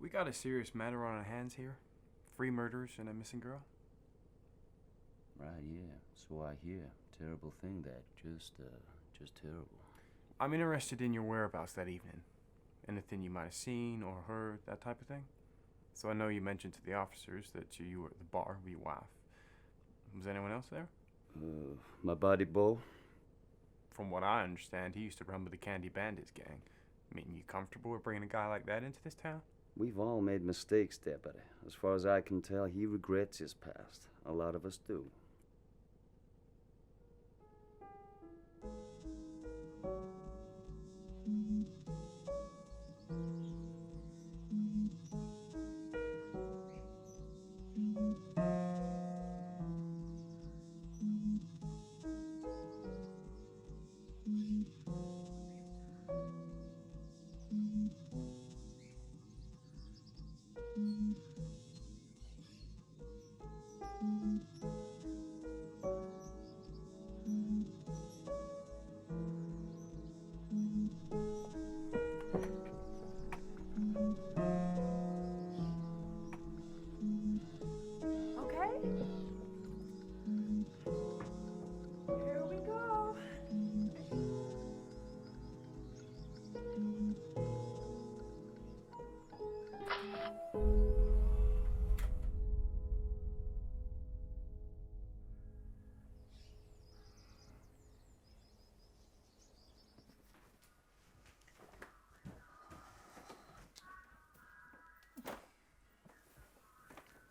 We got a serious matter on our hands here. 3 murders and a missing girl. Right, yeah. So I hear. Terrible thing that. Just terrible. I'm interested in your whereabouts that evening. Anything you might have seen or heard, that type of thing. So I know you mentioned to the officers that you were at the bar with your wife. Was anyone else there? My buddy Bo. From what I understand, he used to run with the Candy Bandits gang. I mean, you comfortable with bringing a guy like that into this town? We've all made mistakes, Deputy. As far as I can tell, he regrets his past. A lot of us do.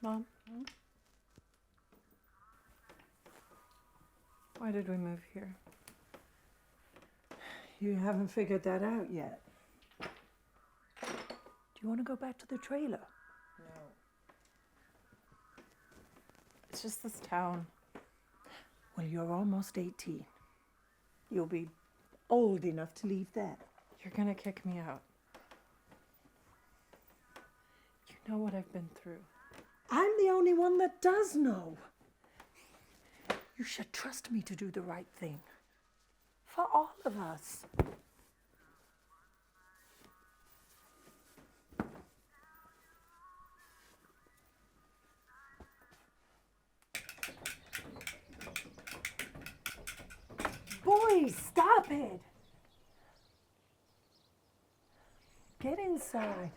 Mom? Why did we move here? You haven't figured that out yet. Do you want to go back to the trailer? No. It's just this town. Well, you're almost 18. You'll be old enough to leave that. You're gonna kick me out. You know what I've been through. I'm the only one that does know. You should trust me to do the right thing. For all of us. Boys, stop it! Get inside.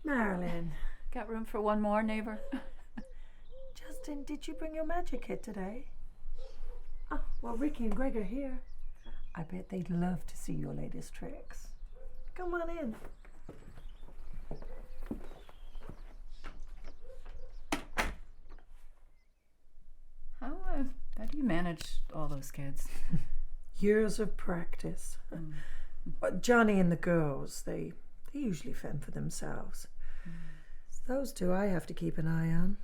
Marilyn. Got room for one more, neighbor? Justin, did you bring your magic kit today? Oh, well, Ricky and Greg are here. I bet they'd love to see your latest tricks. Come on in. How do you manage all those kids? Years of practice. But Johnny and the girls, they usually fend for themselves. It's those two I have to keep an eye on.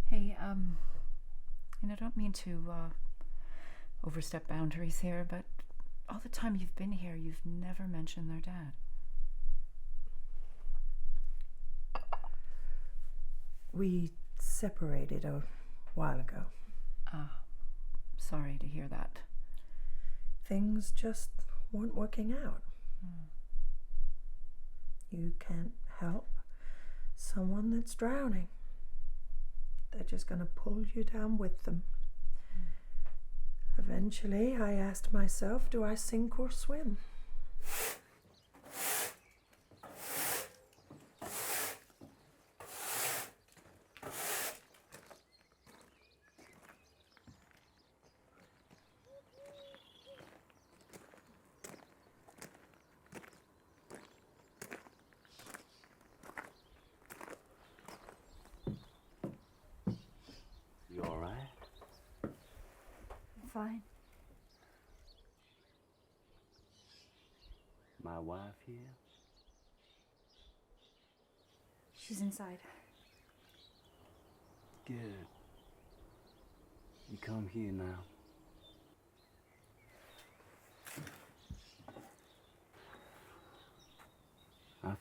Hey, and I don't mean to overstep boundaries here, but all the time you've been here, you've never mentioned their dad. We separated a while ago. Sorry to hear that. Things just weren't working out. You can't help someone that's drowning. They're just going to pull you down with them. Eventually, I asked myself, do I sink or swim? You all right? I'm fine. My wife here? She's inside. Good. You come here now.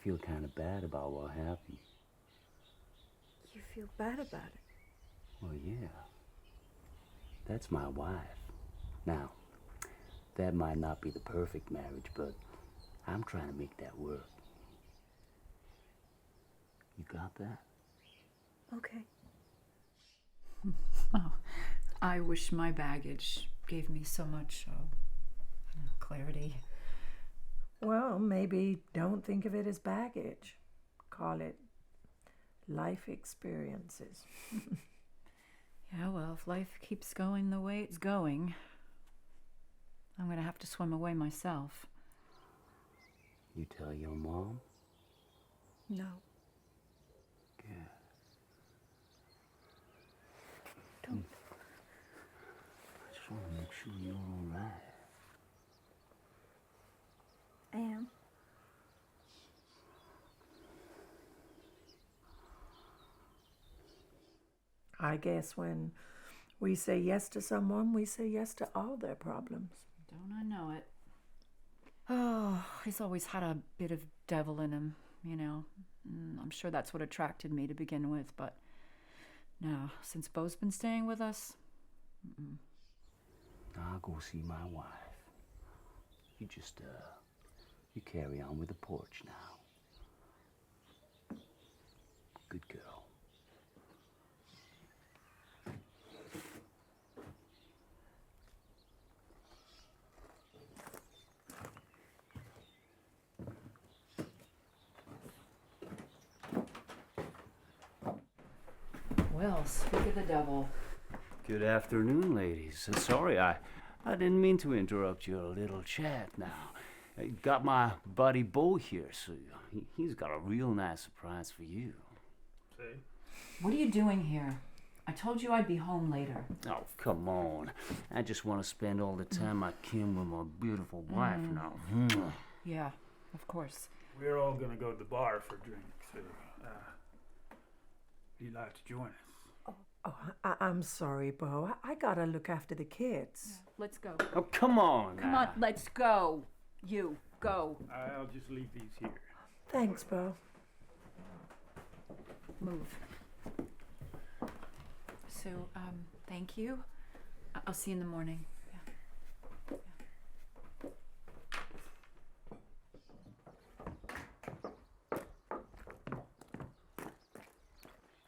feel kind of bad about what happened. You feel bad about it? Well, yeah. That's my wife. Now, that might not be the perfect marriage, but I'm trying to make that work. You got that? Okay. Oh, I wish my baggage gave me so much clarity. Well, maybe don't think of it as baggage. Call it life experiences. Yeah, well, if life keeps going the way it's going, I'm going to have to swim away myself. You tell your mom? No. Good. Don't. I just want to make sure you're all right. I am. I guess when we say yes to someone, we say yes to all their problems. Don't I know it? Oh, he's always had a bit of devil in him, you know. I'm sure that's what attracted me to begin with, but now, since Beau's been staying with us, I'll go see my wife. You just, you carry on with the porch now. Good girl. well, speak of the devil. Good afternoon, ladies. Sorry, I didn't mean to interrupt your little chat now. I got my buddy Beau here, so he's got a real nice surprise for you. See? What are you doing here? I told you I'd be home later. Oh, come on. I just want to spend all the time I can with my beautiful wife now. Yeah, of course. We're all gonna go to the bar for drinks. So, you'd like to join us? Oh, I'm sorry, Beau. I gotta look after the kids. Let's go. Oh, come on. Come on, let's go. You, go. I'll just leave these here. Thanks, Beau. Move. So, thank you. I'll see you in the morning.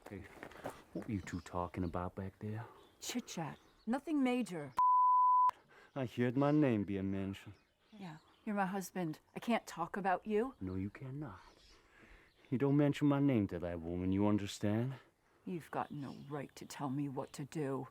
Hey, what were you two talking about back there? Chit-chat. Nothing major. I heard my name being mentioned. Yeah, you're my husband. I can't talk about you. No, you cannot. You don't mention my name to that woman, you understand? You've got no right to tell me what to do.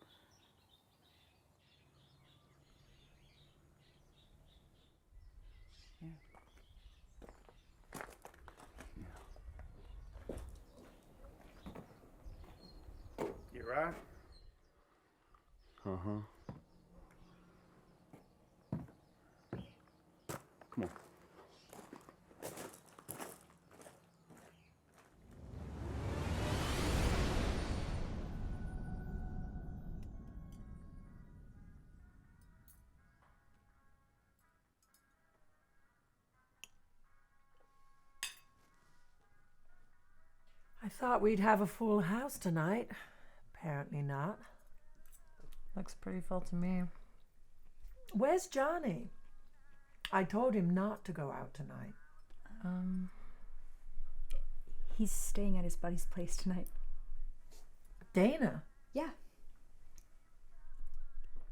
You right? Uh-huh. Come on. I thought we'd have a full house tonight. Apparently not. Looks pretty full to me. Where's Johnny? I told him not to go out tonight. He's staying at his buddy's place tonight. Dana? Yeah.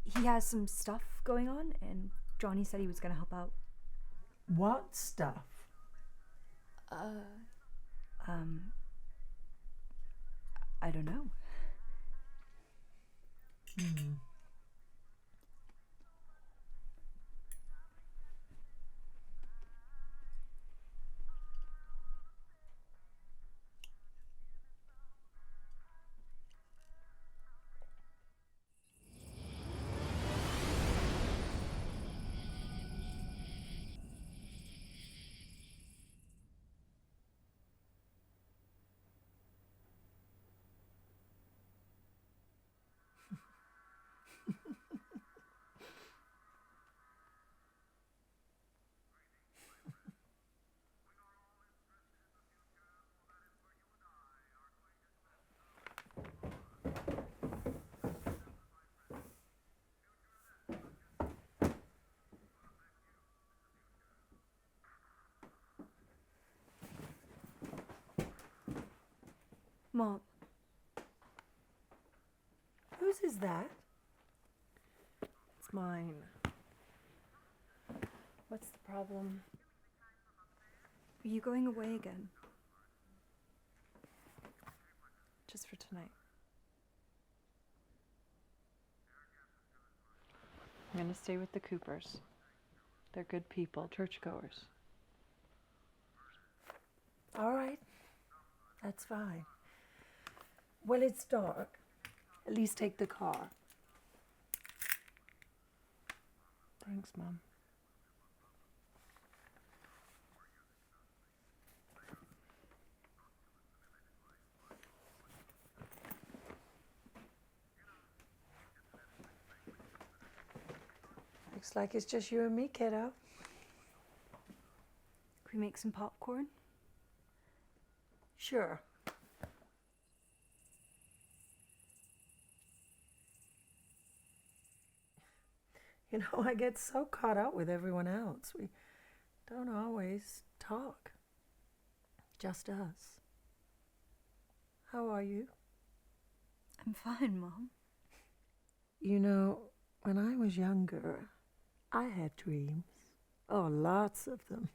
He has some stuff going on, and Johnny said he was gonna help out. What stuff? I don't know. Mom, Whose is that? it's mine. What's the problem? Are you going away again? Just for tonight. I'm gonna stay with the Coopers. They're good people, churchgoers. All right. That's fine. Well, it's dark. At least take the car. Thanks, Mom. Looks like it's just you and me, kiddo. Can we make some popcorn? Sure. You know, I get so caught up with everyone else. We don't always talk. Just us. How are you? I'm fine, Mom. You know, when I was younger, I had dreams. Oh, lots of them.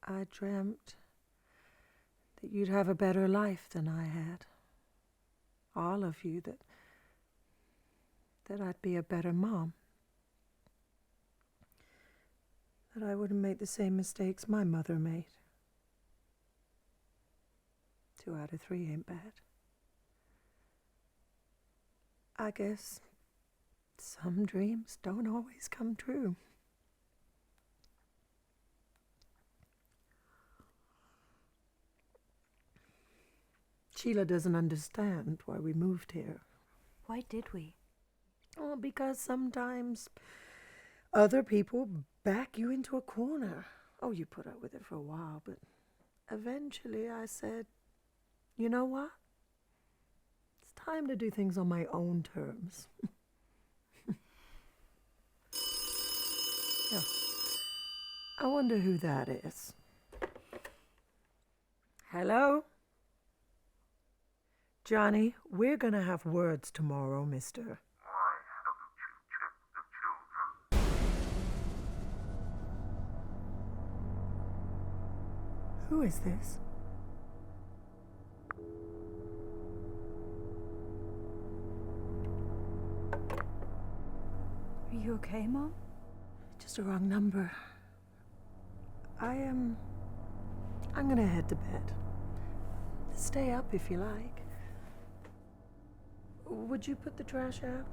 I dreamt that you'd have a better life than I had. All of you, that I'd be a better mom. That I wouldn't make the same mistakes my mother made. 2 out of 3 ain't bad. I guess some dreams don't always come true. Sheila doesn't understand why we moved here. Why did we? Oh, because sometimes other people back you into a corner. Oh, you put up with it for a while, but eventually I said, you know what? It's time to do things on my own terms. Yeah. I wonder who that is. Hello? Johnny, we're gonna have words tomorrow, mister. Who is this? Are you okay, Mom? Just a wrong number. I'm gonna head to bed. Stay up if you like. Would you put the trash out?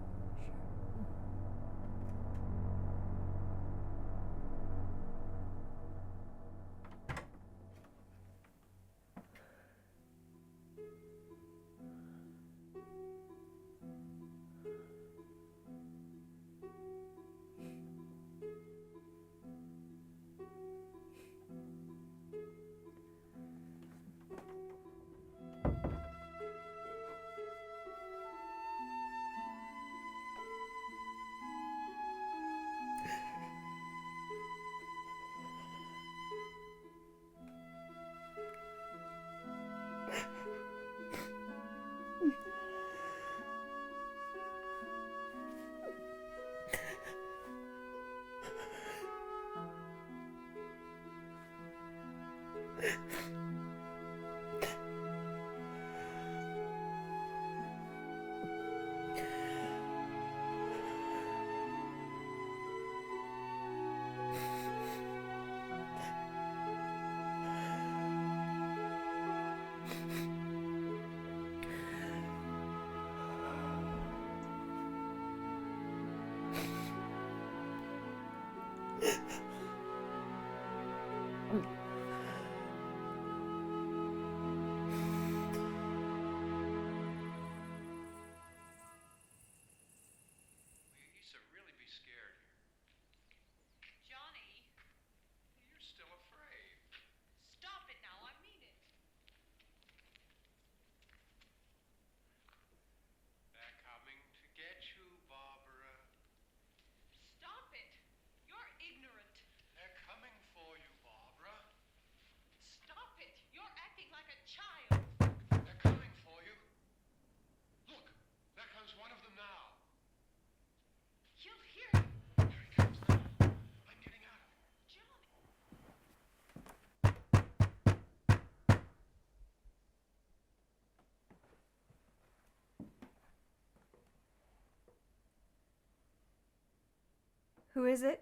Who is it?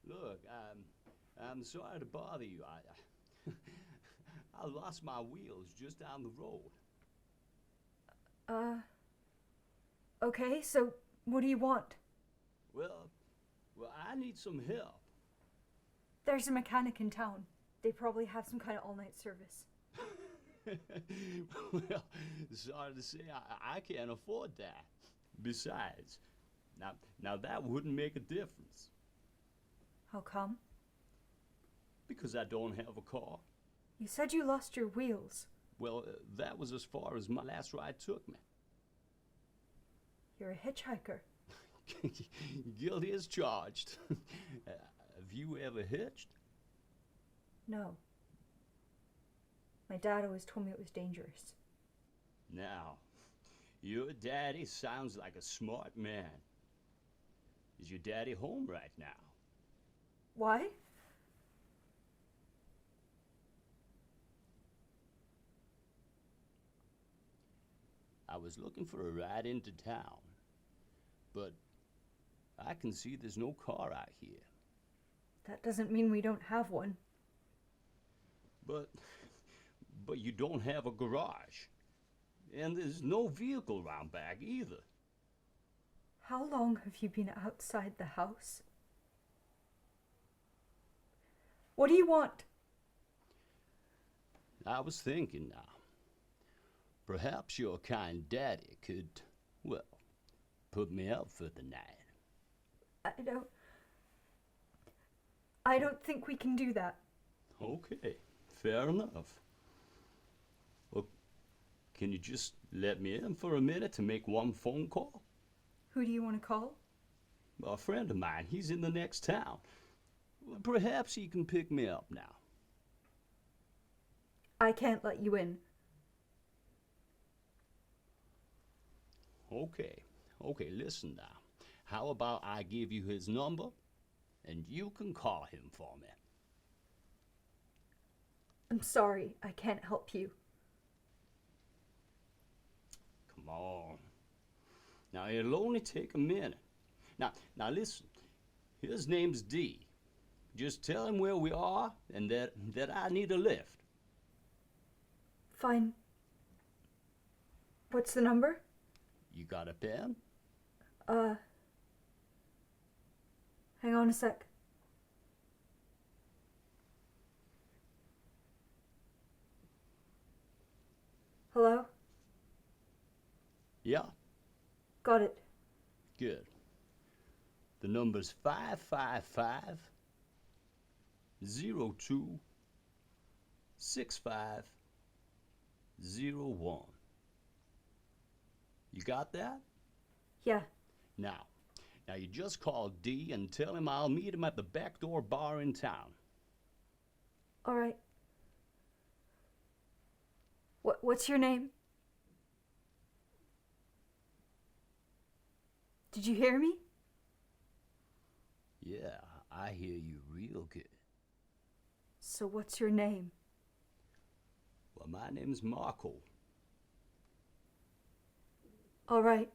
Look, I'm sorry to bother you. I lost my wheels just down the road. Okay, so what do you want? Well, I need some help. There's a mechanic in town. They probably have some kind of all-night service. Well, sorry to say, I can't afford that. Besides, now that wouldn't make a difference. How come? Because I don't have a car. You said you lost your wheels. Well, that was as far as my last ride took me. You're a hitchhiker. Guilty as charged. Have you ever hitched? No. My dad always told me it was dangerous. Now, your daddy sounds like a smart man. Is your daddy home right now? Why? I was looking for a ride into town, but I can see there's no car out here. That doesn't mean we don't have one. But you don't have a garage, and there's no vehicle round back either. How long have you been outside the house? What do you want? I was thinking now, perhaps your kind daddy could, well, put me up for the night. I don't think we can do that. Okay, fair enough. Well, can you just let me in for a minute to make one phone call? Who do you want to call? A friend of mine, he's in the next town. Well, perhaps he can pick me up now. I can't let you in. Okay, listen now. How about I give you his number, and you can call him for me? I'm sorry, I can't help you. Come on. Now, it'll only take a minute. Now listen. His name's D. Just tell him where we are and that I need a lift. Fine. What's the number? You got a pen? Hang on a sec. Hello? Yeah, Got it. good. The number's 555 02 6501. You got that? Yeah. Now you just call D and tell him I'll meet him at the back door bar in town. All right. What's your name? Did you hear me? Yeah, I hear you real good. So what's your name? Well, my name's Marco. All right.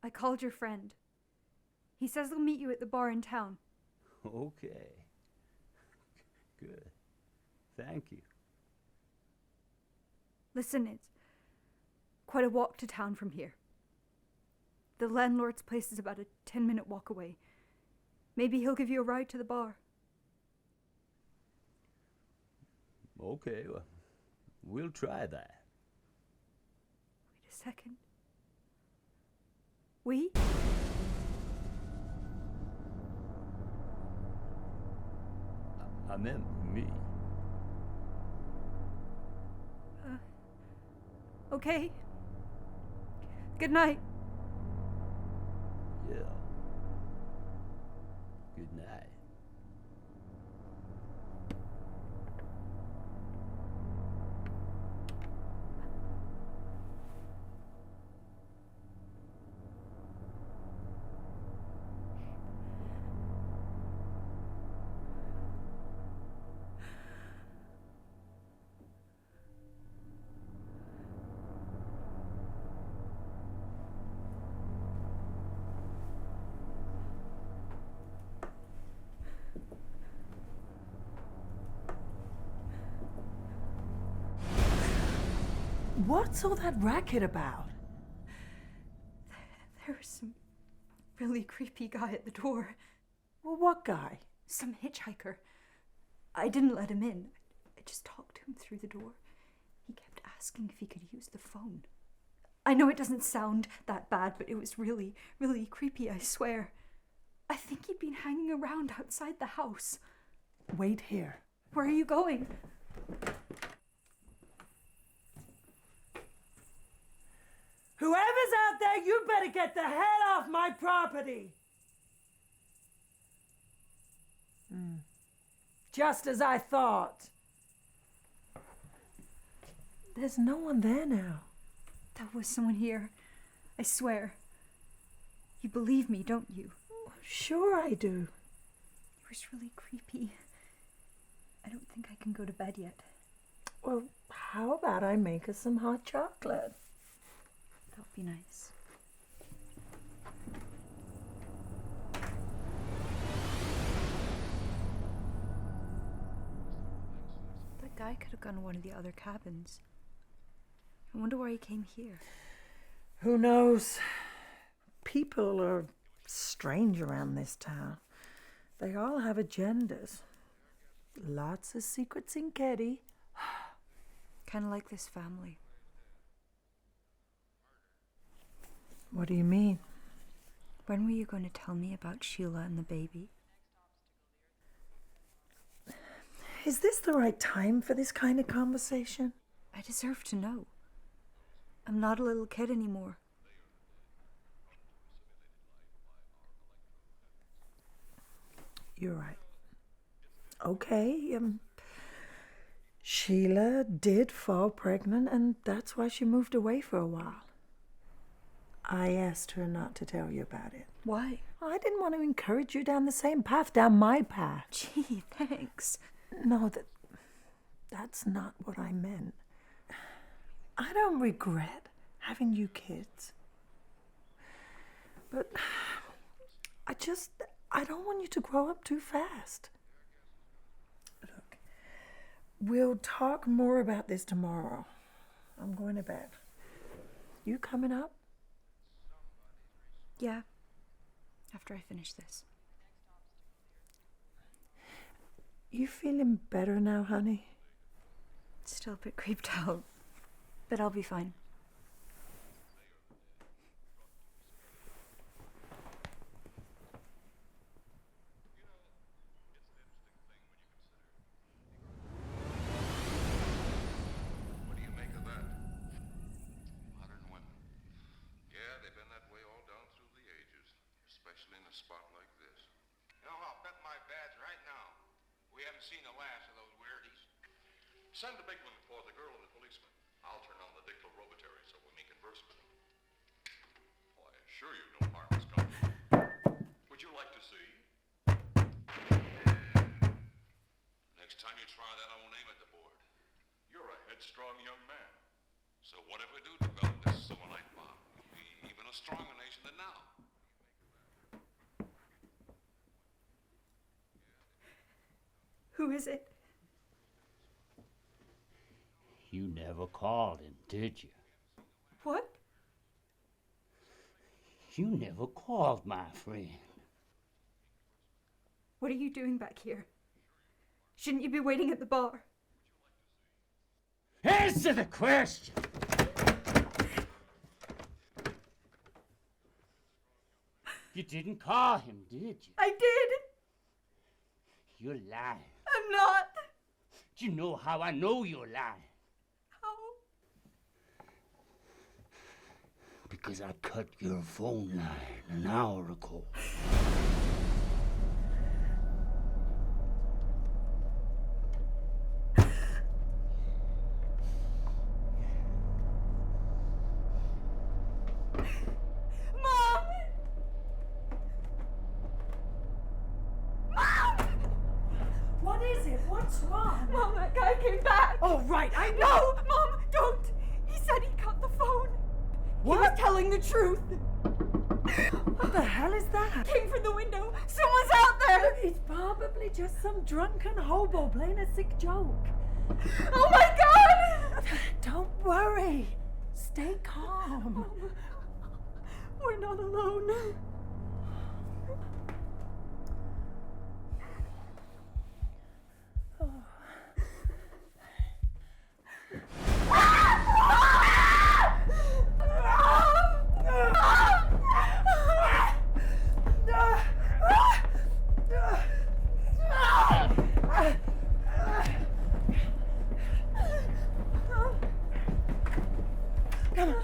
I called your friend. He says he'll meet you at the bar in town. Okay. Good. Thank you. Listen, it's quite a walk to town from here. The landlord's place is about a 10-minute walk away. Maybe he'll give you a ride to the bar. Okay, well, we'll try that. Wait a second. We? I meant me. Okay. Good night. Yeah. Good night. What's all that racket about? There was some really creepy guy at the door. Well, what guy? Some hitchhiker. I didn't let him in. I just talked to him through the door. He kept asking if he could use the phone. I know it doesn't sound that bad, but it was really, really creepy, I swear. I think he'd been hanging around outside the house. Wait here. Where are you going? Whoever's out there, you better get the hell off my property! Just as I thought. There's no one there now. There was someone here. I swear. You believe me, don't you? Sure I do. It was really creepy. I don't think I can go to bed yet. Well, how about I make us some hot chocolate? That would be nice. That guy could have gone to one of the other cabins. I wonder why he came here. Who knows? People are strange around this town. They all have agendas. Lots of secrets in Keddy. Kind of like this family. What do you mean? When were you going to tell me about Sheila and the baby? Is this the right time for this kind of conversation? I deserve to know. I'm not a little kid anymore. You're right. Okay, Sheila did fall pregnant, and that's why she moved away for a while. I asked her not to tell you about it. Why? I didn't want to encourage you down the same path, down my path. Gee, thanks. No, that's not what I meant. I don't regret having you kids. But I don't want you to grow up too fast. Look, we'll talk more about this tomorrow. I'm going to bed. You coming up? Yeah. After I finish this. You feeling better now, honey? Still a bit creeped out. But I'll be fine. What do you make of that? Modern women. Yeah, they've been that way all down through the ages, especially in a spot like this. You know, I'll bet my badge right now we haven't seen the last of those weirdies. Send the big one for the girl and the policeman. I'll turn on the dictorobatary so we may converse with them. Oh, I assure you no harm has come. Would you like to see? Next time you try that, I won't aim at the board. You're a headstrong young man. So what if we do develop this selenite bomb? You'll be even a a stronger nation than now. Who is it? You never called him, did you? What? You never called, my friend. What are you doing back here? Shouldn't you be waiting at the bar? Answer the question! You didn't call him, did you? I did! You're lying. I'm not! Do you know how I know you're lying? How? Because I cut your phone line an hour ago. Mom! Mom! What is it? What's wrong? Mom, that guy came back! Oh, right, I know. No! Mom, don't! He said he cut the phone! What? He was telling the truth! What the hell is that? Came from the window! Someone's out there! It's probably just some drunken hobo playing a sick joke. Oh my god! Don't worry. Stay calm. Mom, we're not alone. Come on.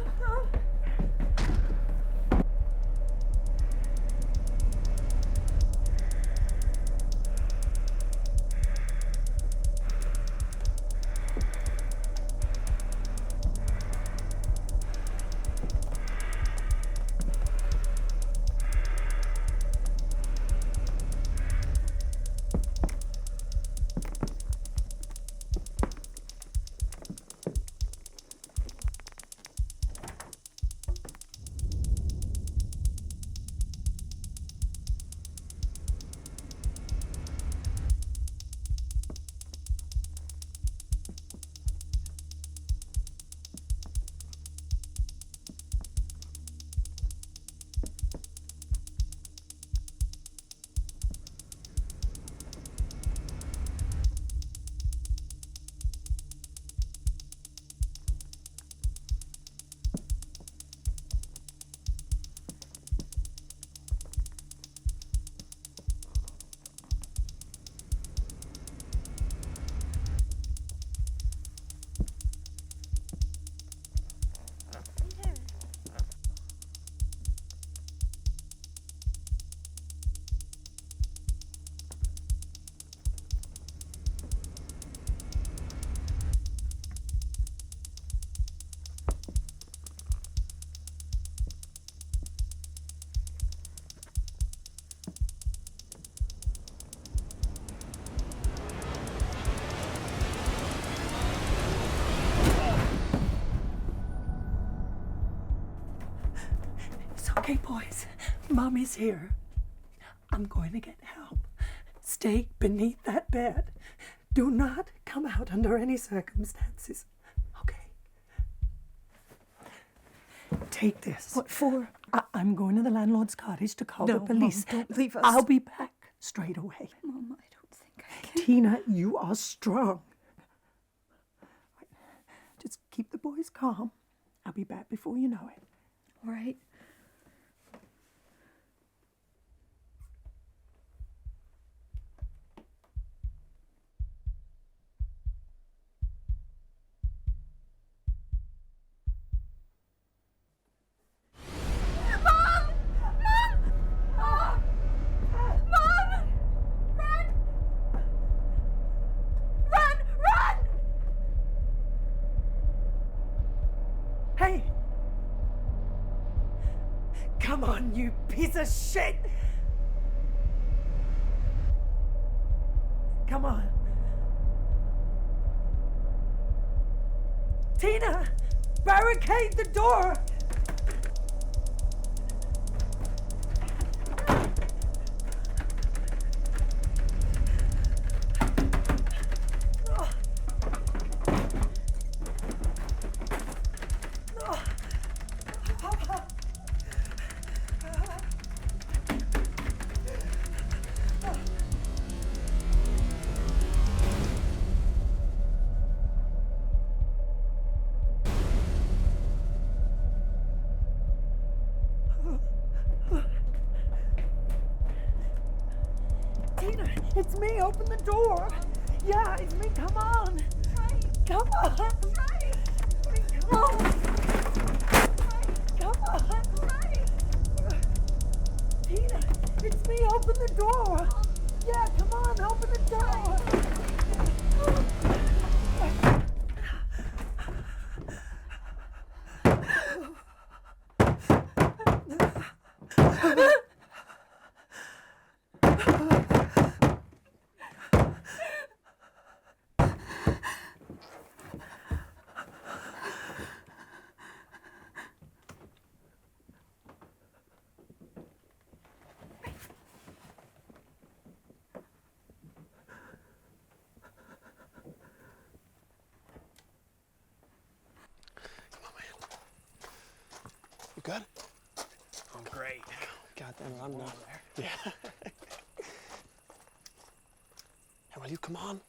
Okay, boys, Mommy's here. I'm going to get help. Stay beneath that bed. Do not come out under any circumstances. Okay? Take this. What for? I'm going to the landlord's cottage to call No, the police. Mom, don't leave us. I'll be back straight away. Mom, I don't think I can. Tina, you are strong. Just keep the boys calm. I'll be back before you know it. All right. Hey! Come on, you piece of shit! Come on. Tina! Barricade the door! Tina, it's me. Open the door. Yeah, it's me. Come on. Come on. Come on. Come on. Tina, it's me. Open the door. Yeah, come on. Open the door. You good? I'm great. God damn it, I'm not. Yeah. Hey, will you come on?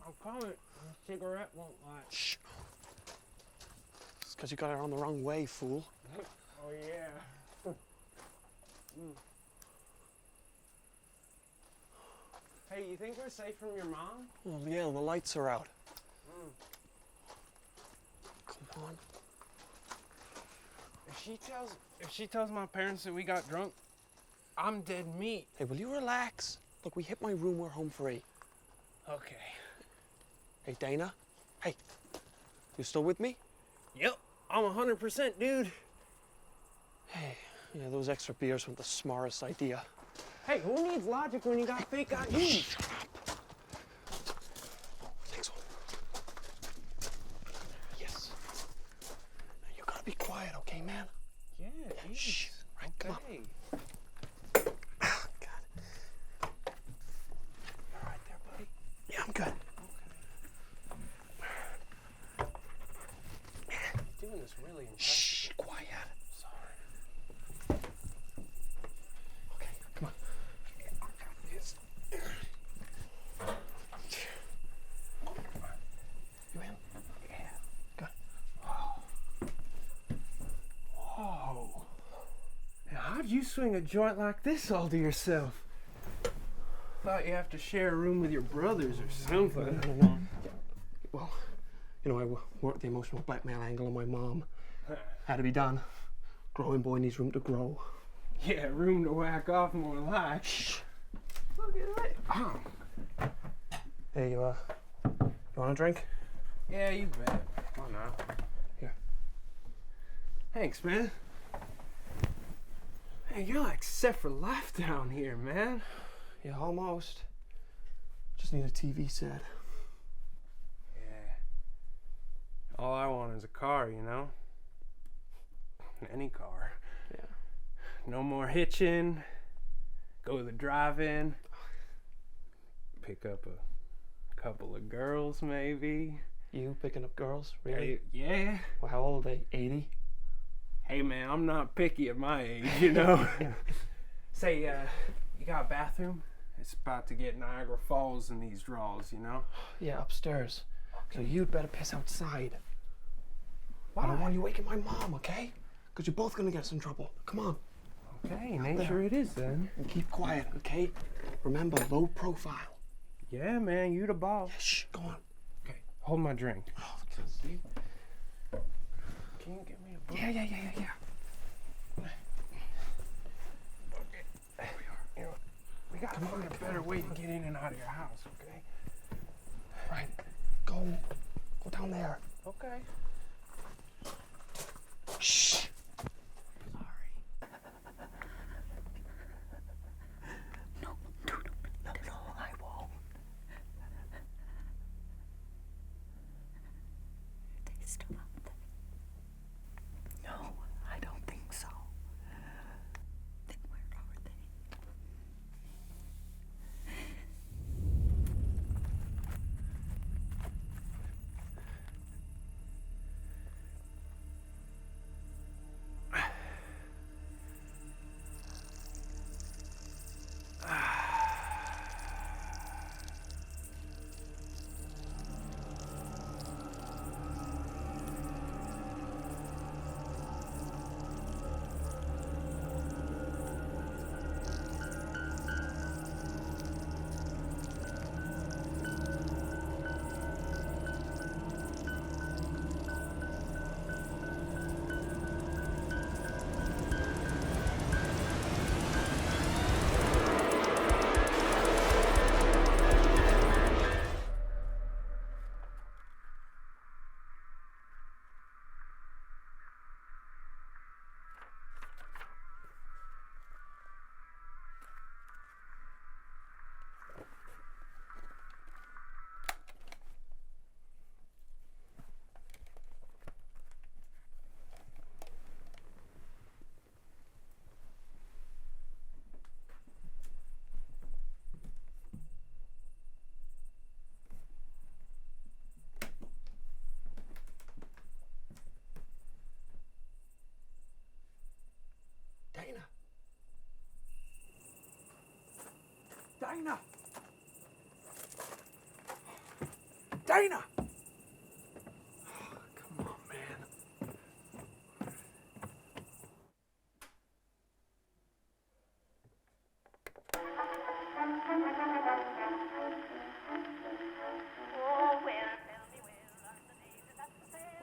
I'll call it. The cigarette won't light. Shh. It's because you got it on the wrong way, fool. Oh, yeah. Hey, you think we're safe from your mom? Well, yeah, the lights are out. Come on. If she tells my parents that we got drunk, I'm dead meat. Hey, will you relax? Look, we hit my room, we're home free. Okay. Hey, Dana. Hey, you still with me? Yep, I'm 100%, dude. Hey, yeah, those extra beers weren't the smartest idea. Hey, who needs logic when you got fake IDs? Shut up. Next one. Yes. Now, you gotta be quiet, okay, man? Yeah, Shh. Right, come on. Ah, God. You all right there, buddy? Yeah, I'm good. Doing this really impressive. Shh, quiet. Sorry. Okay, come on. Yes. You in? Yeah. Good. Whoa. Now, how'd you swing a joint like this all to yourself? Thought you have to share a room with your brothers or something. Well, you know, I worked the emotional blackmail angle on my mom. Had to be done. Growing boy needs room to grow. Yeah, room to whack off more like. Shh. Look at that. Oh. Hey, you want a drink? Yeah, you bet. Oh, no. Here. Thanks, man. Hey, you're like set for life down here, man. Yeah, almost. Just need a TV set. Yeah. All I want is a car, you know? Any car. Yeah. No more hitching. Go to the drive-in. Pick up a couple of girls, maybe. You picking up girls? Really? Hey, yeah. Well, how old are they? 80? Hey, man, I'm not picky at my age, you know? Say, you got a bathroom? It's about to get Niagara Falls in these draws, you know? Yeah, upstairs. So you'd better piss outside. Why? I don't want you waking my mom, okay? Because you're both gonna get us in trouble. Come on. Okay, nature it is then. And keep quiet, okay? Remember, low profile. Yeah, man, you the boss. Shh, go on. Okay, hold my drink. Oh, See? Can you get me a book? yeah. Okay. You know, we gotta find a better way to get in and out of your house, okay? Right. Go down there. Okay. Shh. Still out there? No, I don't think so. Then where are they? Dana! Dana! Come on, man.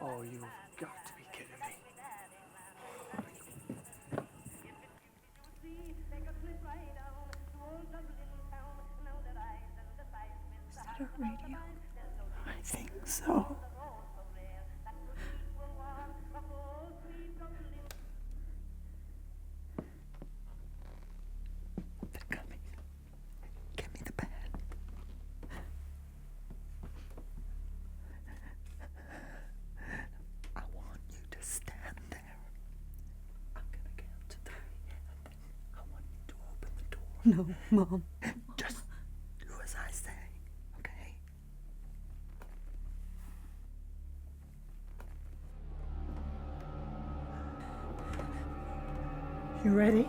Oh, you've got to be kidding me. Is that a radio? I think so. They're coming. Give me the pad. I want you to stand there. I'm gonna count to 3, and then I want you to open the door. No, Mom. Just do as I say, okay? You ready?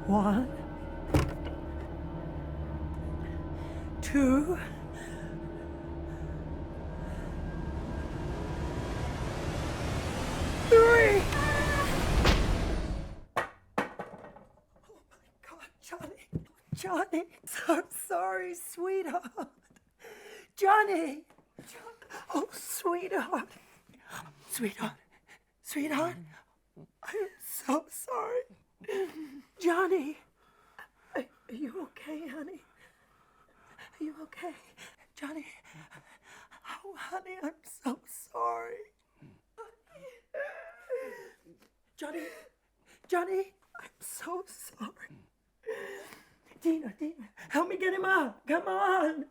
One, 2, 3. Johnny, so sorry, sweetheart. Johnny. Oh, sweetheart. Sweetheart. I'm so sorry. Johnny. Are you okay, honey? Are you okay? Johnny. Oh, honey, I'm so sorry. Johnny, I'm so sorry. Dina, help me get him up. Come on.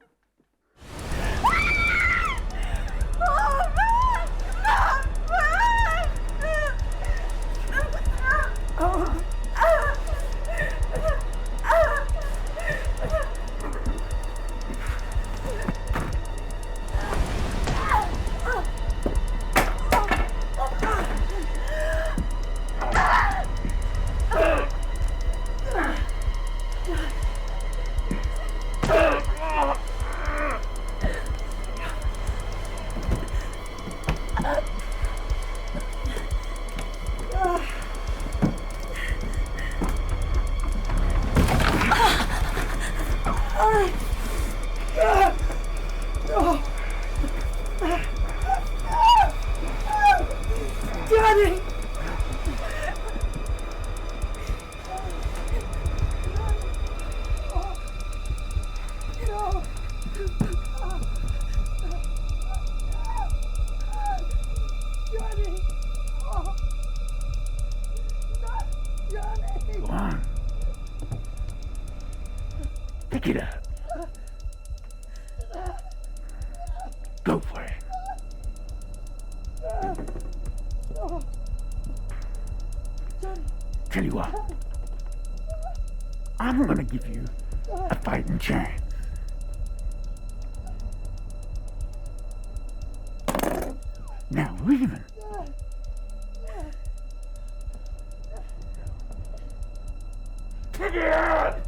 Johnny! Go on. Pick it up. Go for it. Tell you what, I'm gonna give you a fighting chance. Now we're even. Pick it up!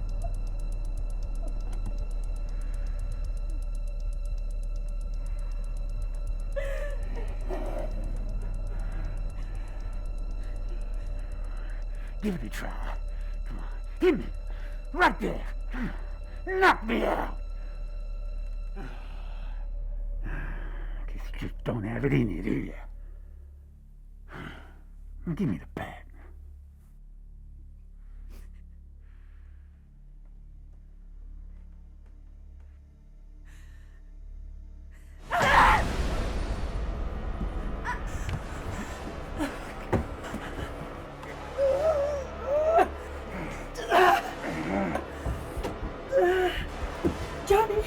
Give it a try. Come on. Hit me. Right there. Knock me out. Guess you just don't have it in you, do you? Give me the bat. Johnny!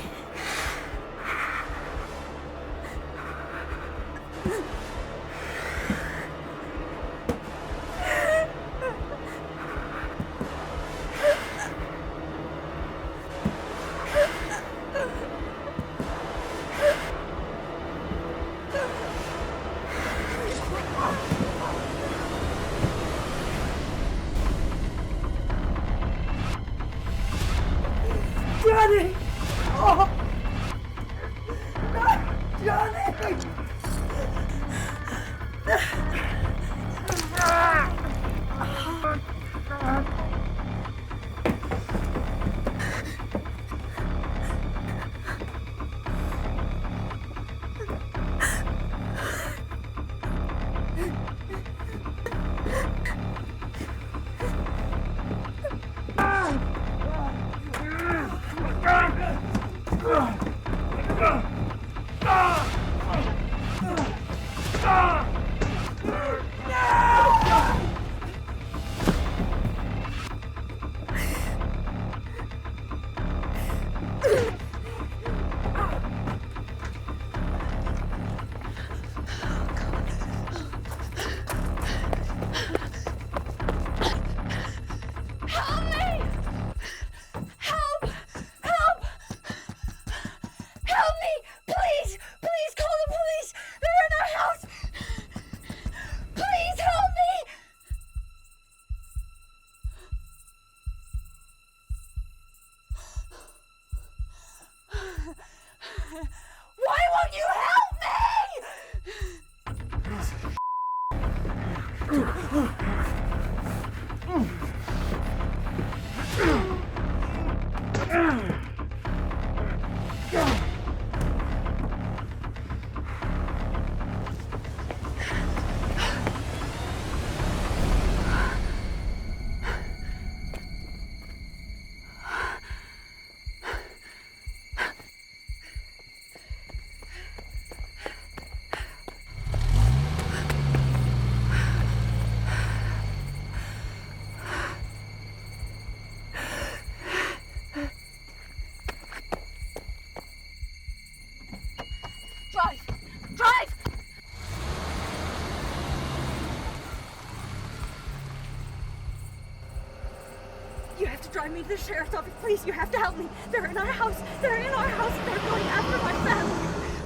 You have to drive me to the sheriff's office. Please, you have to help me. They're in our house. They're in our house. They're going after my family.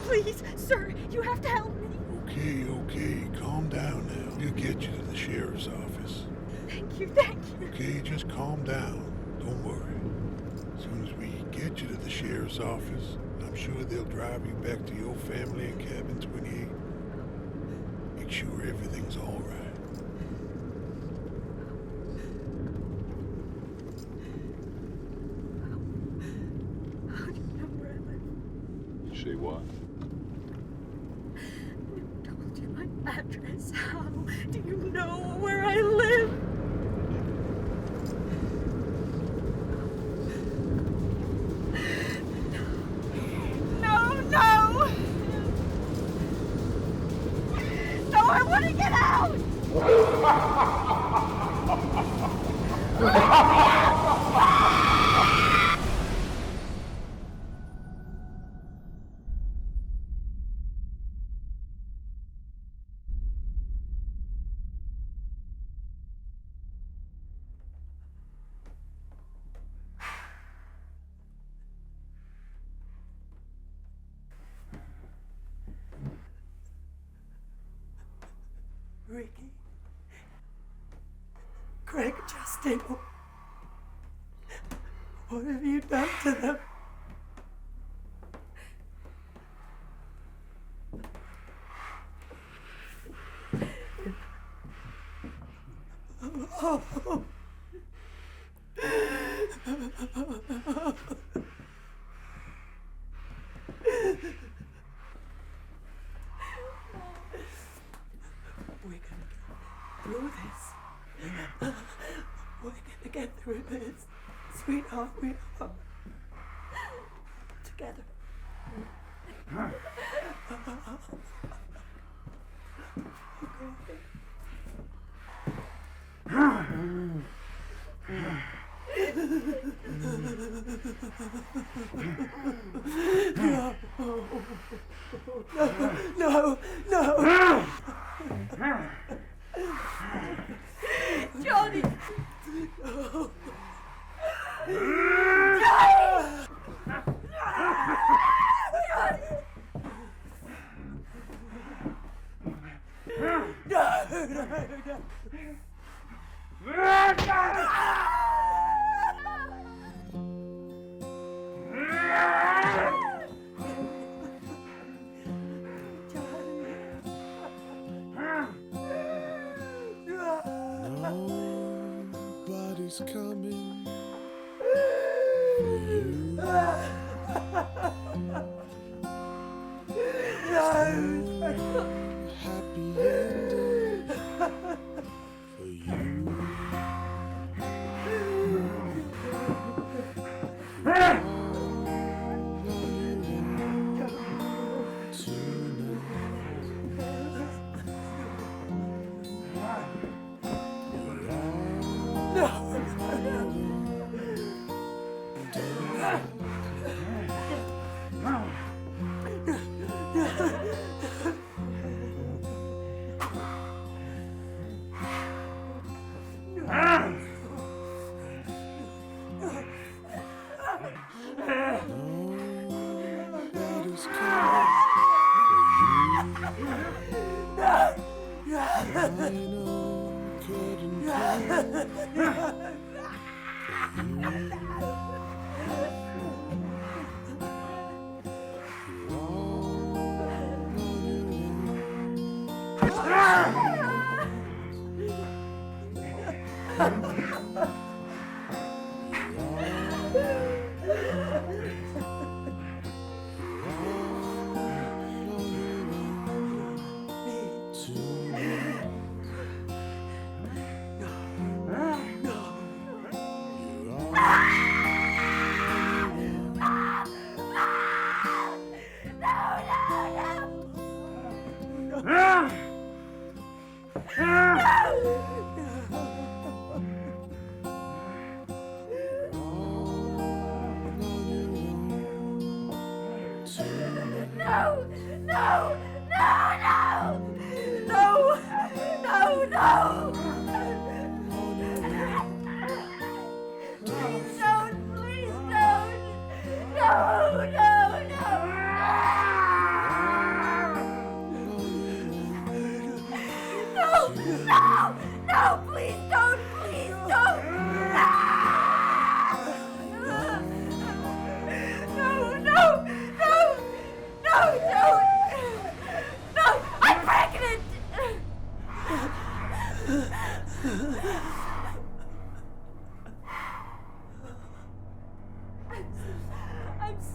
Please, sir, you have to help me. Okay, calm down now. We'll get you to the sheriff's office. Thank you. Okay, just calm down. Don't worry. As soon as we get you to the sheriff's office, I'm sure they'll drive you back to your family in cabin 28. Make sure everything's all right. Say what? I told you my address. How do you know where I live? No! No, I want to get out! Ricky. Craig, Justin. What have you done to them? Oh. We're gonna get through this. Sweetheart, we are. Together. No. Johnny! No. Nobody's coming for you. Happy ending for you. I'm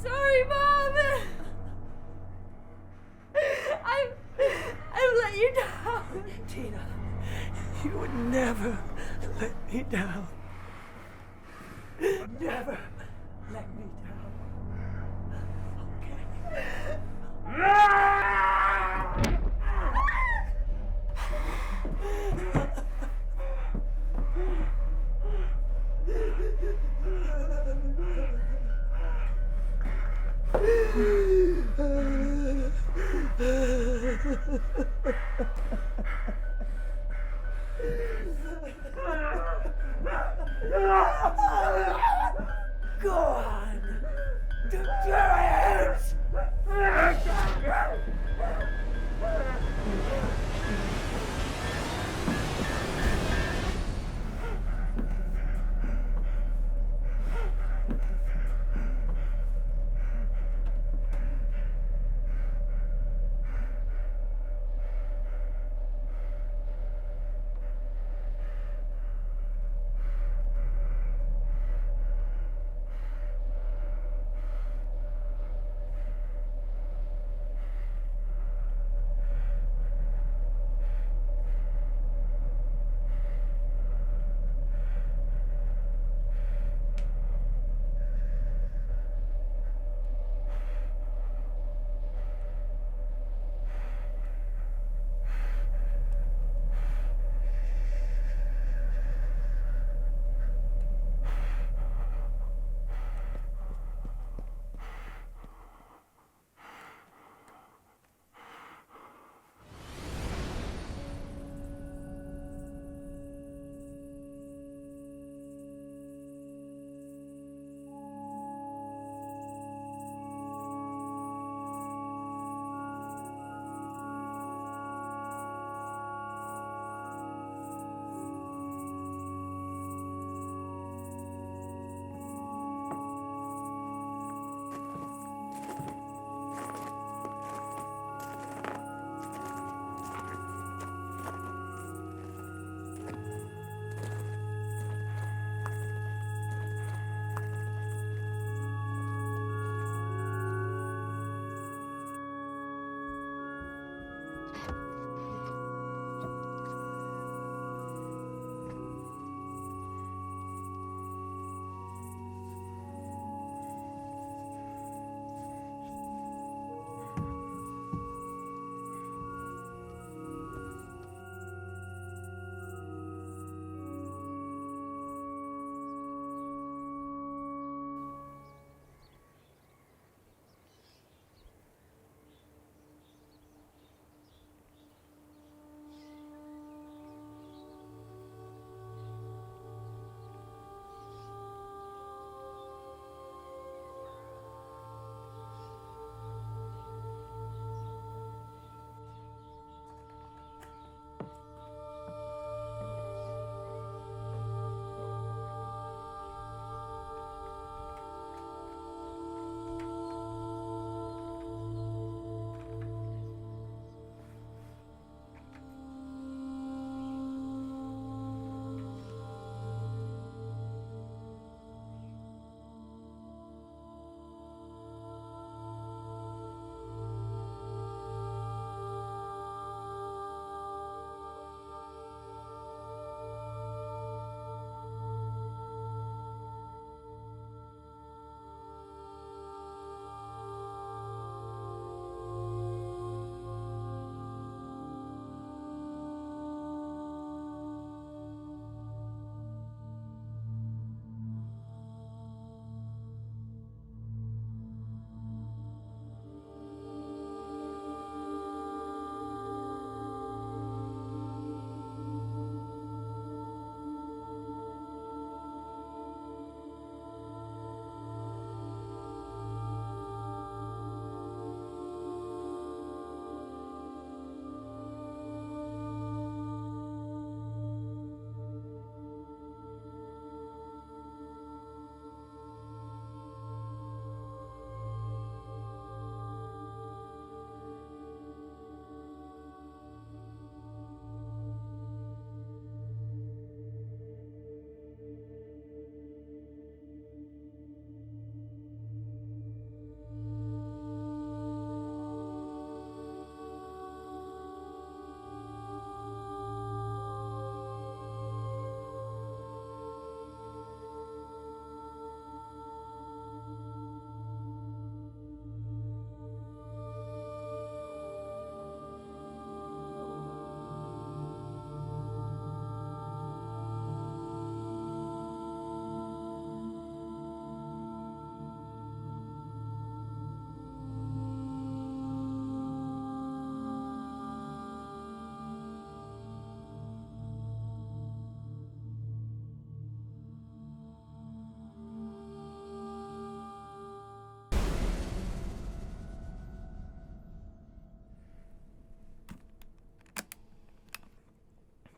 sorry, Mom. I've let you down. Tina, you would never let me down. Never let me down. Go on. Do it.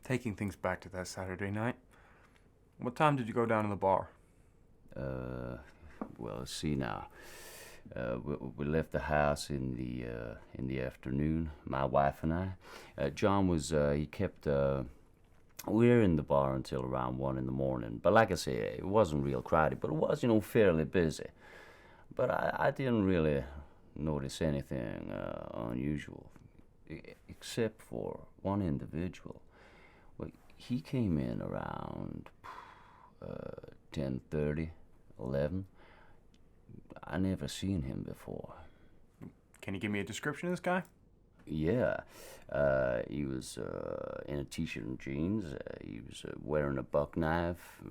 Taking things back to that Saturday night, what time did you go down to the bar? Well, let's see now. We left the house in the afternoon, my wife and I. John was, he kept, we were in the bar until around 1 in the morning. But like I say, it wasn't real crowded, but it was, fairly busy. But I didn't really notice anything unusual, except for one individual. Well, he came in around 10:30, 11. I never seen him before. Can you give me a description of this guy? Yeah, he was in a t-shirt and jeans. He was wearing a buck knife,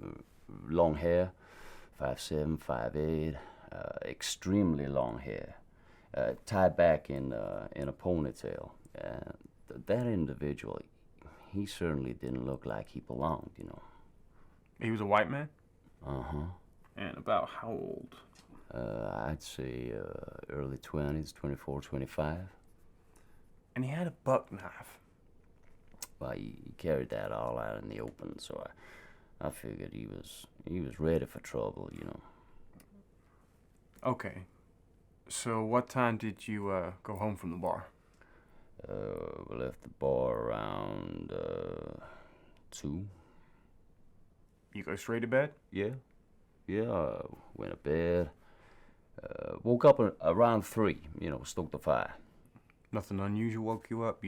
long hair, 5'7", 5'8", extremely long hair, tied back in a ponytail. That individual, he certainly didn't look like he belonged, He was a white man? Uh-huh. And about how old? I'd say early 20s, 24, 25. And he had a buck knife. Well, he carried that all out in the open, so I figured he was ready for trouble, Okay. So what time did you go home from the bar? We left the bar around 2. You go straight to bed? Yeah, went to bed. Woke up around 3, stoked the fire. Nothing unusual woke you up?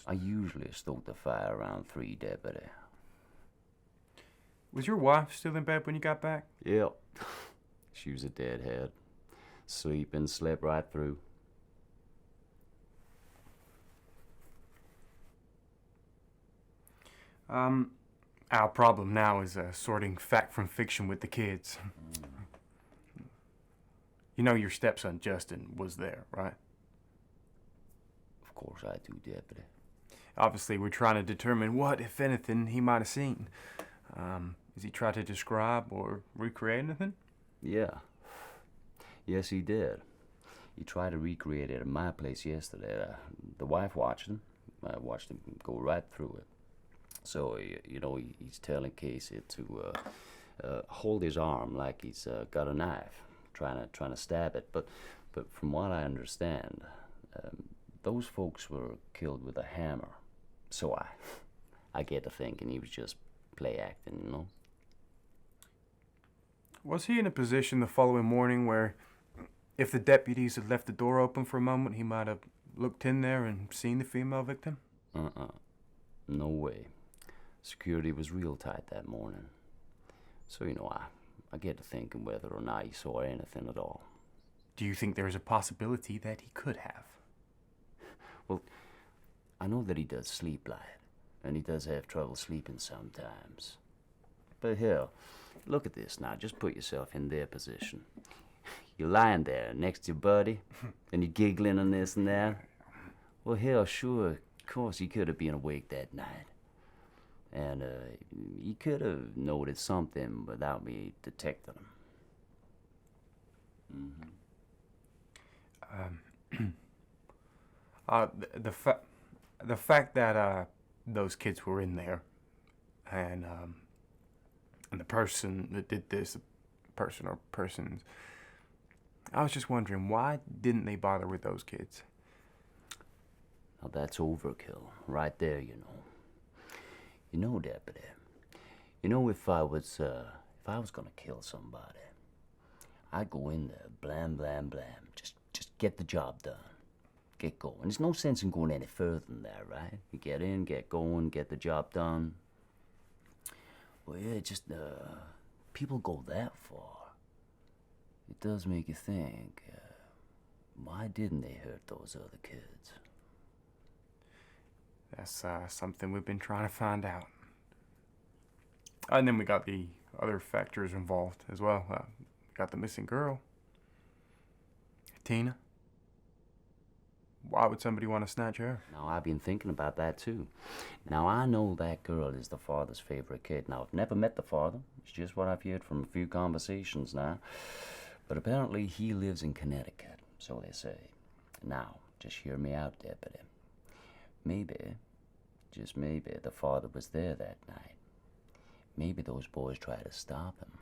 I usually stoke the fire around 3, Deputy. Was your wife still in bed when you got back? Yep. She was a deadhead. Sleeping, slept right through. Our problem now is sorting fact from fiction with the kids. Your stepson, Justin, was there, right? Of course I do, Deputy. Obviously, we're trying to determine what, if anything, he might have seen. Has he tried to describe or recreate anything? Yeah. Yes, he did. He tried to recreate it at my place yesterday. The wife watched him. I watched him go right through it. So, he's telling Casey to hold his arm like he's got a knife, trying to stab it. But from what I understand, those folks were killed with a hammer. So I get to thinking he was just play acting, Was he in a position the following morning where, if the deputies had left the door open for a moment, he might have looked in there and seen the female victim? No way. Security was real tight that morning. So, I get to thinking whether or not he saw anything at all. Do you think there is a possibility that he could have? Well, I know that he does sleep light, and he does have trouble sleeping sometimes. But hell, look at this now. Just put yourself in their position. You're lying there next to your buddy, and you're giggling and this and that. Well, hell, sure, of course he could have been awake that night. And he could have noticed something without me detecting him. The fact that those kids were in there, and the person that did this, person or persons, I was just wondering, why didn't they bother with those kids? Now that's overkill, right there, Deputy. If I was gonna kill somebody, I'd go in there, blam, blam, blam, just get the job done. Get going. There's no sense in going any further than that, right? You get in, get going, get the job done. Well, yeah, people go that far. It does make you think, why didn't they hurt those other kids? That's something we've been trying to find out. And then we got the other factors involved as well. Got the missing girl, Tina. Why would somebody want to snatch her? Now, I've been thinking about that, too. Now, I know that girl is the father's favorite kid. Now, I've never met the father. It's just what I've heard from a few conversations now. But apparently, he lives in Connecticut, so they say. Now, just hear me out, Deputy. Maybe, just maybe, the father was there that night. Maybe those boys tried to stop him,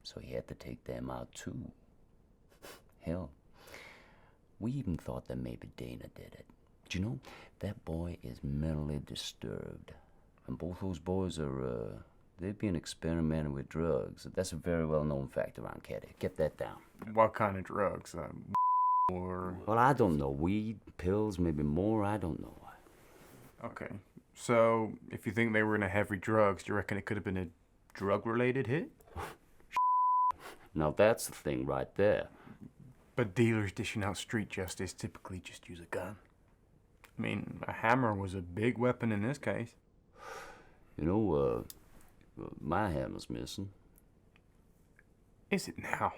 so he had to take them out too. Hell, we even thought that maybe Dana did it. Do you know, that boy is mentally disturbed. And both those boys are, they've been experimenting with drugs. That's a very well-known fact around Caddy. Get that down. What kind of drugs? Or... Well, I don't know. Weed, pills, maybe more, I don't know. Okay. So, if you think they were in a heavy drugs, do you reckon it could have been a drug-related hit? Now that's the thing right there. But dealers dishing out street justice typically just use a gun. I mean, a hammer was a big weapon in this case. You know, my hammer's missing. Is it now?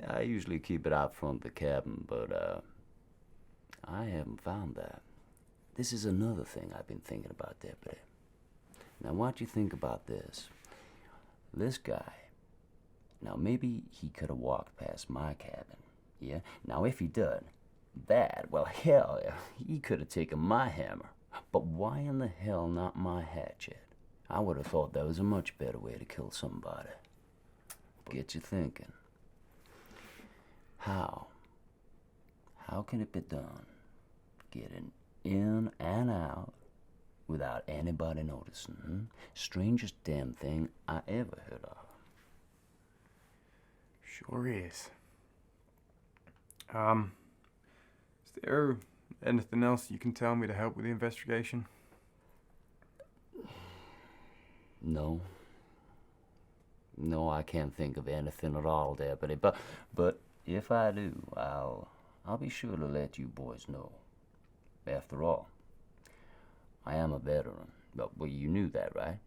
I usually keep it out front of the cabin, but I haven't found that. This is another thing I've been thinking about, Deputy. Now, what do you think about this? This guy, now maybe he could have walked past my cabin, yeah? Now, if he did, well, hell, he could have taken my hammer. But why in the hell not my hatchet? I would have thought that was a much better way to kill somebody. Get you thinking. How? How can it be done? Getting in and out without anybody noticing. Strangest damn thing I ever heard of. Sure is. Is there anything else you can tell me to help with the investigation? No. No, I can't think of anything at all, Deputy. But if I do, I'll be sure to let you boys know. After all, I am a veteran. Well, you knew that, right?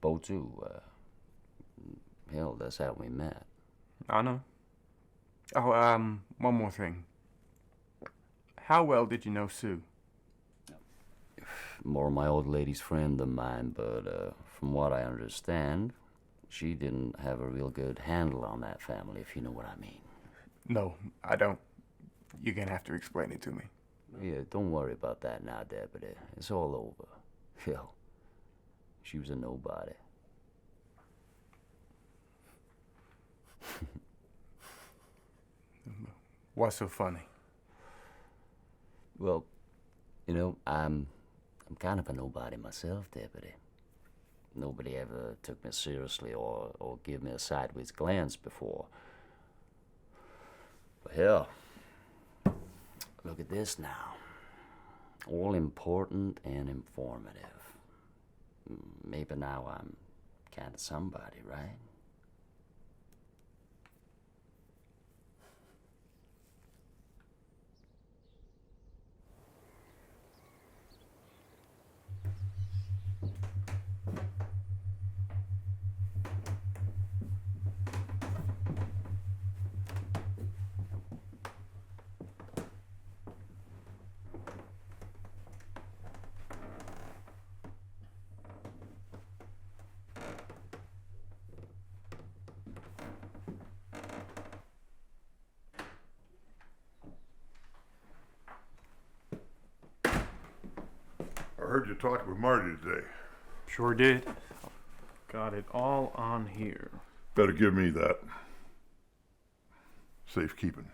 Bo too. Hell, that's how we met. I know. Oh, one more thing. How well did you know Sue? More my old lady's friend than mine, but from what I understand, she didn't have a real good handle on that family, if you know what I mean. No, I don't. You're gonna have to explain it to me. Yeah, don't worry about that now, Deputy. It's all over. Hell, she was a nobody. What's so funny? Well, you know, I'm kind of a nobody myself, Deputy. Nobody ever took me seriously or gave me a sideways glance before. But hell, look at this now. All important and informative. Maybe now I'm kind of somebody, right? I heard you talking with Marty today. Sure did. Got it all on here. Better give me that. Safekeeping.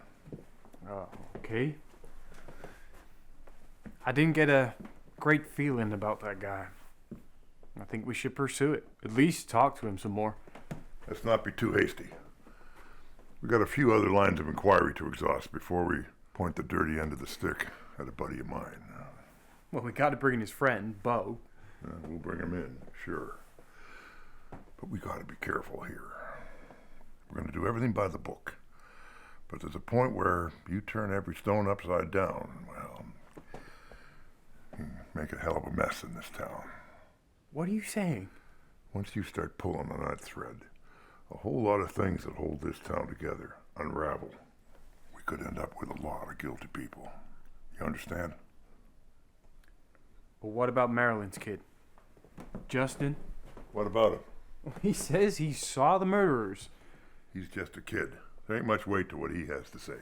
Okay. I didn't get a great feeling about that guy. I think we should pursue it. At least talk to him some more. Let's not be too hasty. We got a few other lines of inquiry to exhaust before we point the dirty end of the stick at a buddy of mine. Well, we got to bring in his friend, Bo. We'll bring him in, sure. But we got to be careful here. We're going to do everything by the book. But there's a point where you turn every stone upside down. Well, you make a hell of a mess in this town. What are you saying? Once you start pulling on that thread, a whole lot of things that hold this town together unravel. We could end up with a lot of guilty people. You understand? But what about Marilyn's kid? Justin? What about him? He says he saw the murderers. He's just a kid. There ain't much weight to what he has to say.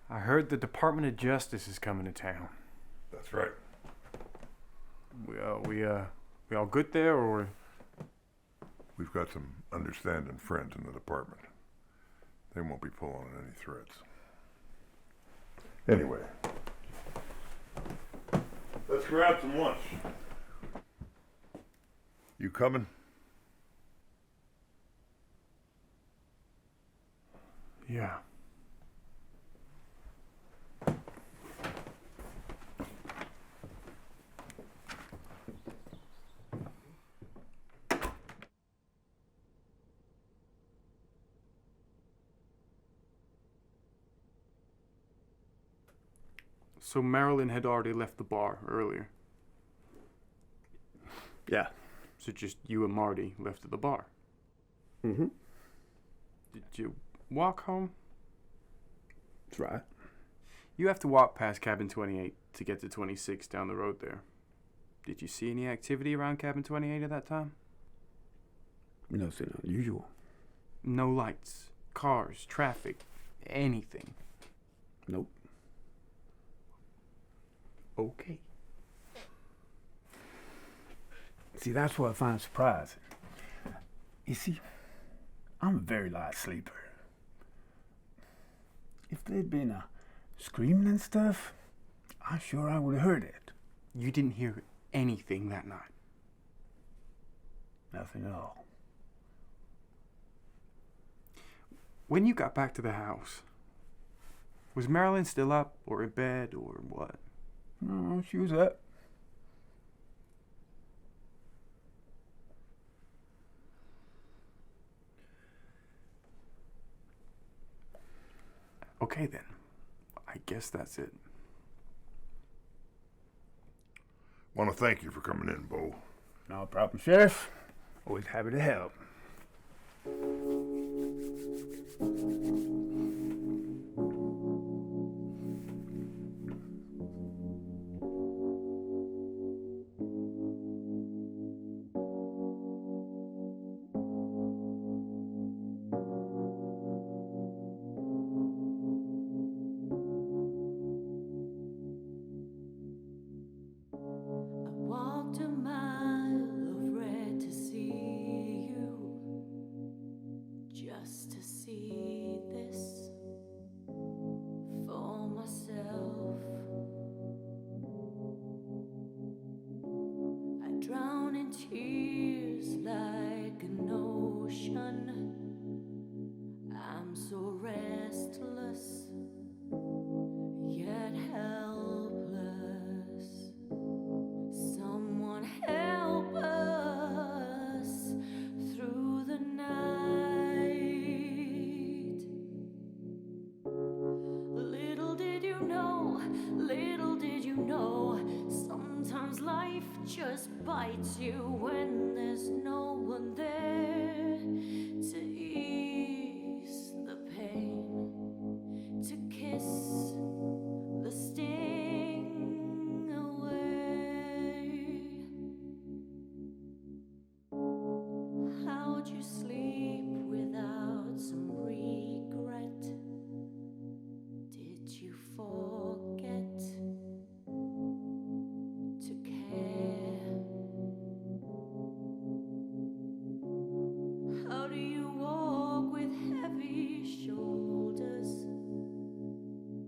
I heard the Department of Justice is coming to town. That's right. We all good there, or? We've got some understanding friends in the department. They won't be pulling any threats. Anyway, let's grab some lunch. You coming? Yeah. So Marilyn had already left the bar earlier. Yeah. So just you and Marty left at the bar. Mm-hmm. Did you walk home? That's right. You have to walk past cabin 28 to get to 26 down the road there. Did you see any activity around cabin 28 at that time? Nothing unusual. No lights, cars, traffic, anything. Nope. Okay. See, that's what I find surprising. You see, I'm a very light sleeper. If there'd been a screaming and stuff, I'm sure I would have heard it. You didn't hear anything that night? Nothing at all. When you got back to the house, was Marilyn still up or in bed or what? No, she was up. Okay then. I guess that's it. Want to thank you for coming in, Bo. No problem, Sheriff. Always happy to help. Walked a mile of red to see you, just to see this for myself. I drown in tears like an ocean. I'm so restless, yet helpless. Someone help us through the night. Little did you know, sometimes life just bites you when there's no one there to ease the pain, to kiss the sting away. How'd you sleep without some regret? Did you forget to care? How do you walk with heavy shoulders?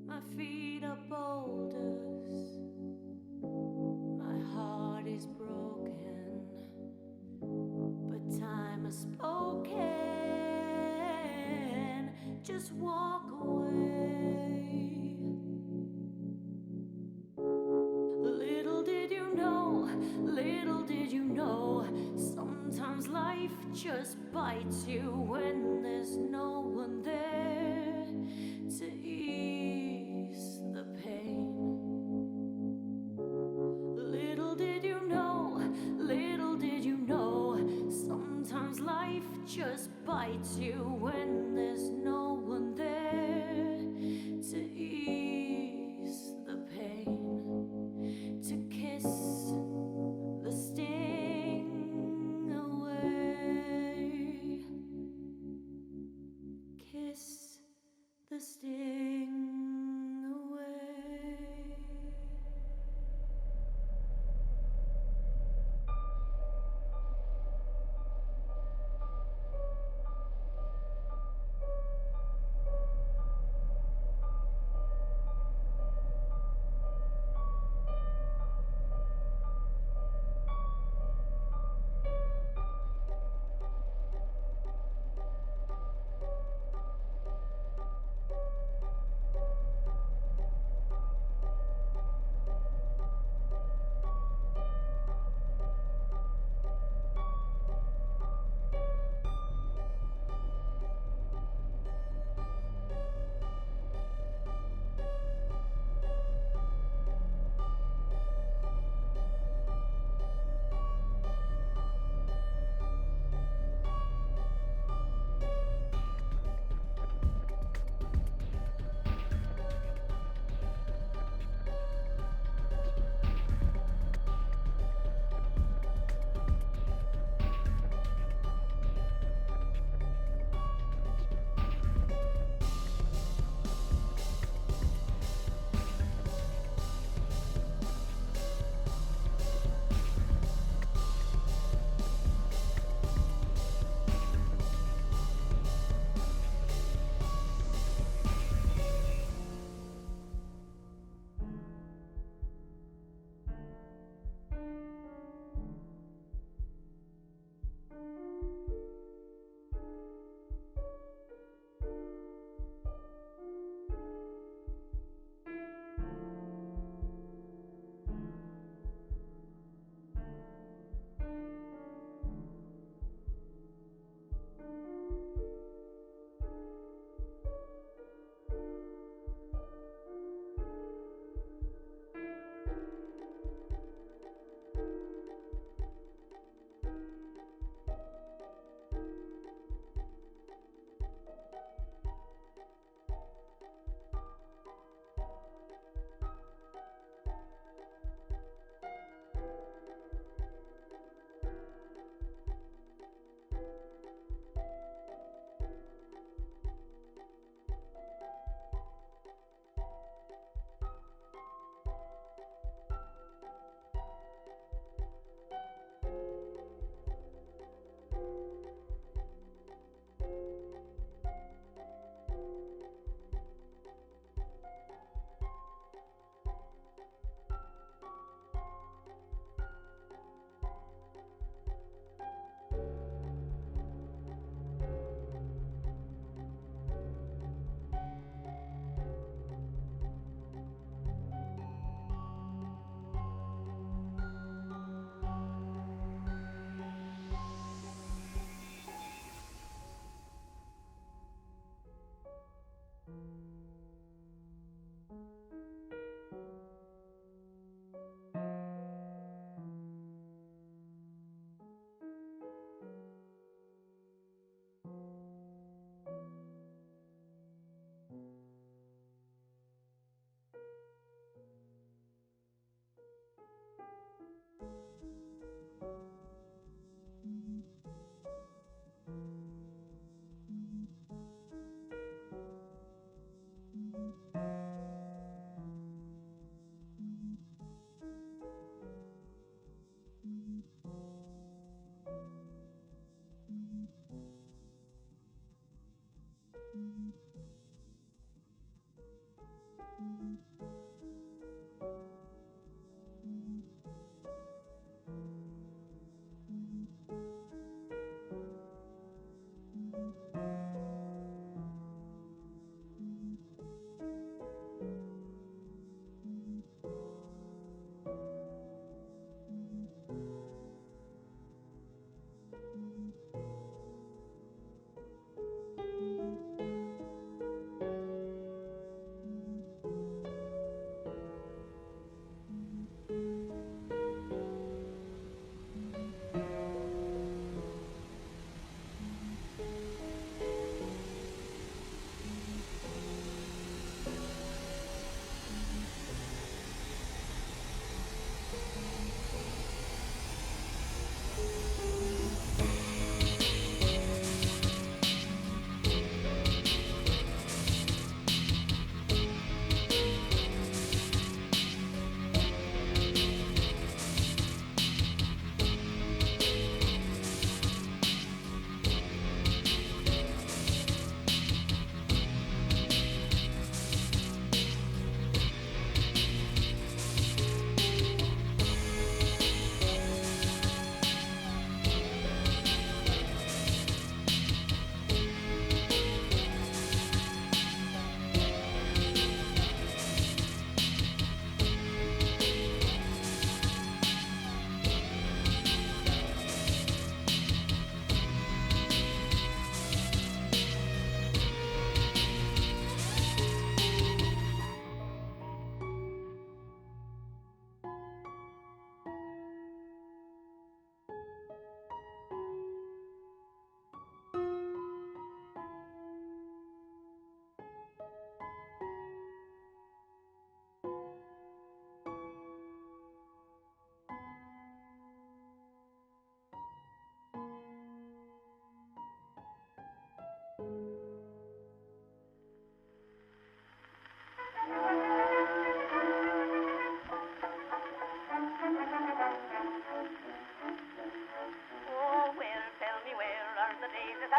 My feet are boulders. My heart is broken, but time has spoken. Just walk away. Little did you know, sometimes life just bites you when there's no one there to ease the pain. Little did you know, sometimes life just bites you when there's no one there to ease the pain, to kiss the sting away. Kiss the sting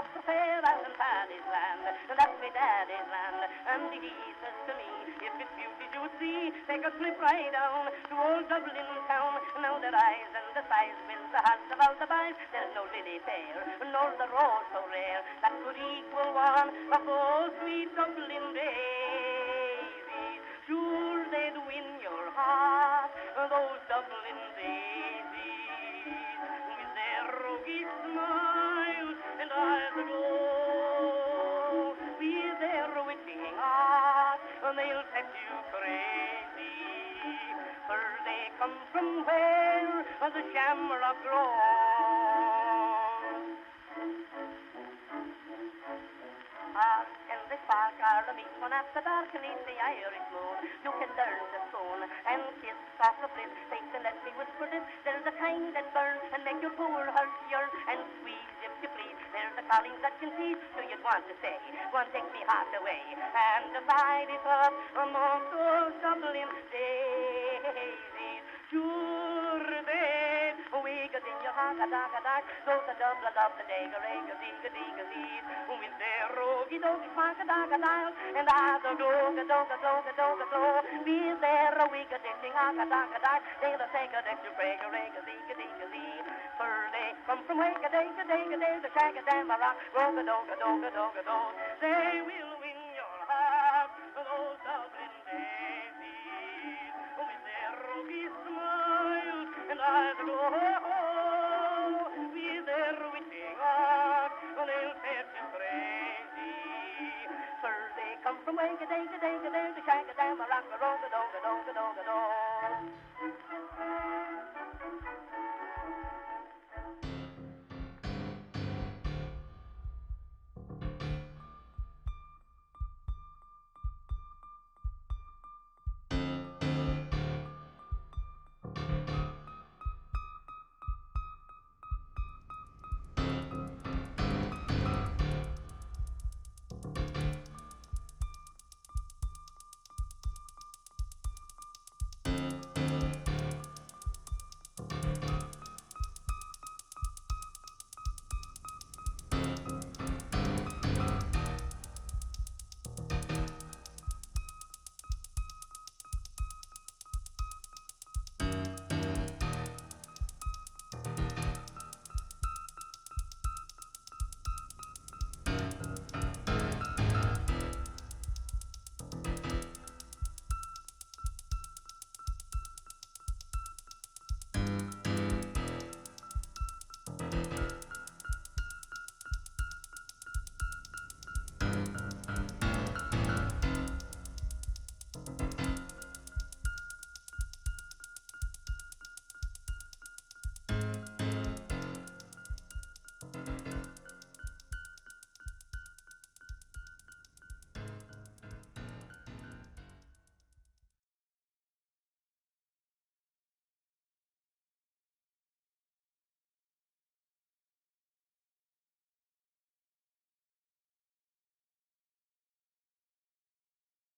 that's the fair as in Paddy's land, and that's my daddy's land. And he says to me, if it's beauties you would see, take a slip right down to old Dublin town. Now the rise and the size built the house of all the boys. There's no lily fair, nor the road so rare, that could equal one of those sweet Dublin daisies. Sure they'd win your heart, those Dublin daisies, with their roguish smiles and eyes aglow, with their witching art, they'll set you crazy. For they come from where the shamrock grows. And the spark are the meat one after dark beneath the Irish moon. You can learn the stone and kiss soft of bliss. Take and let me whisper this. There's a kind that burns and make your poor heart yearn and squeeze if you please. There's a calling that can tease. Do you want to say? One take me heart away and divide it up among those Dublin daisies. Sure they wiggled in your heart, a dark, those the Dublin of the day, ga-ray-ga-zee-ga-dee-ga-zee, with their roguey-doguey spark-a-dag-a-dial, and a-do-ga-do-ga-do-ga-do-ga-do-ga-do, with their wiggled-in ha-ga-dag-a-dag, they'll take a deck to pray-ga-ray-ga-zee-ga-dee-ga-zee, for they come from way-ga-day-ga-day-ga-day, the shag-a-dam-a-rock, roga-doga-doga-doga-do, they will